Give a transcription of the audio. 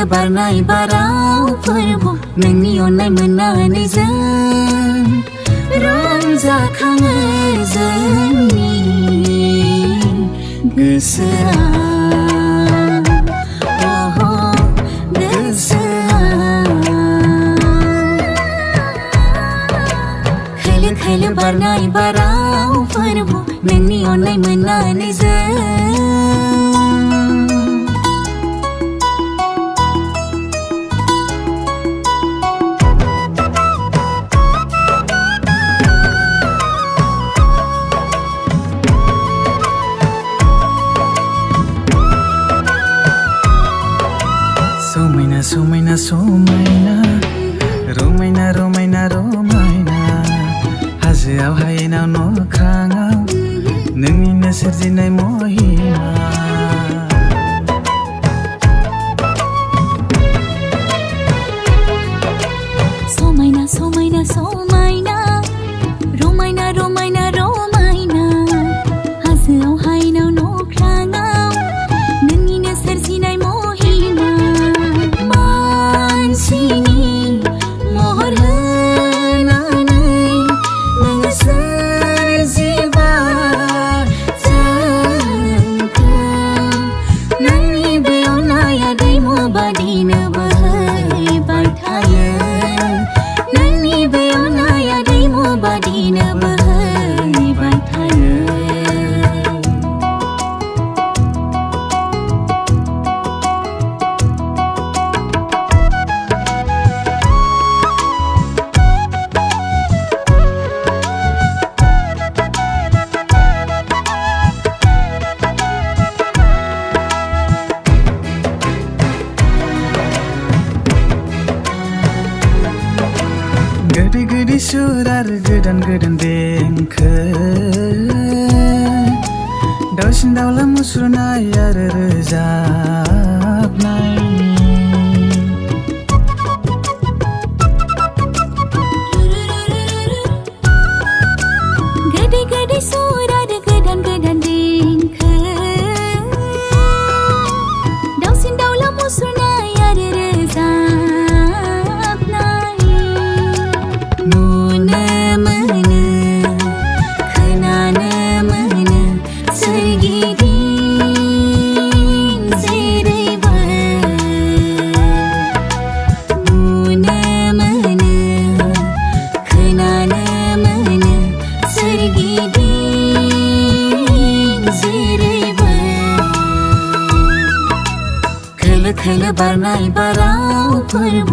खोलो बारनाय बारावफोरबो नोंनि अननाय मोननानै जों रंजाखाङो जोंनि गोसोआ खोलो बारनाय बारावफोरबो नोंनि अननाय मोननानै जों समायना समायना समायना रमायना रमायना रमायना हाजोआव हायेनाव न'ख्राङाव नोंनिनो सोरजिनाय महिमा समायना समायना समायना रमायना रमायना रमायना हाजोआव हायेनाव न'ख्राङाव नोंनिनो सोरजिनाय महिमा मानसिनि महर होनानै नोङो सोरजिबाय जोंखौ नोंनि बे अननाया दैमु बादिनो बोहैबाय थायो नोंनि बे अननाया दैमु बादिनो बोहैबाय थायो गोदै गोदै सुर आरो गोदान गोदान देंखो दाउसिन दाउला मुसुरनाय आरो रोजाबनाय गोदै गोदै सुर आरो गोदान गोदान देंखो दाउसिन दाउला मुसुरनाय आरो रोजाबनाय नुनो मोनो खोनानो मोनो सोरगिदिं जेरैबो नुनो मोनो खोनानो मोनो सोरगिदिं जेरैबो खोलो खोलो बारनाय बारावफोरबो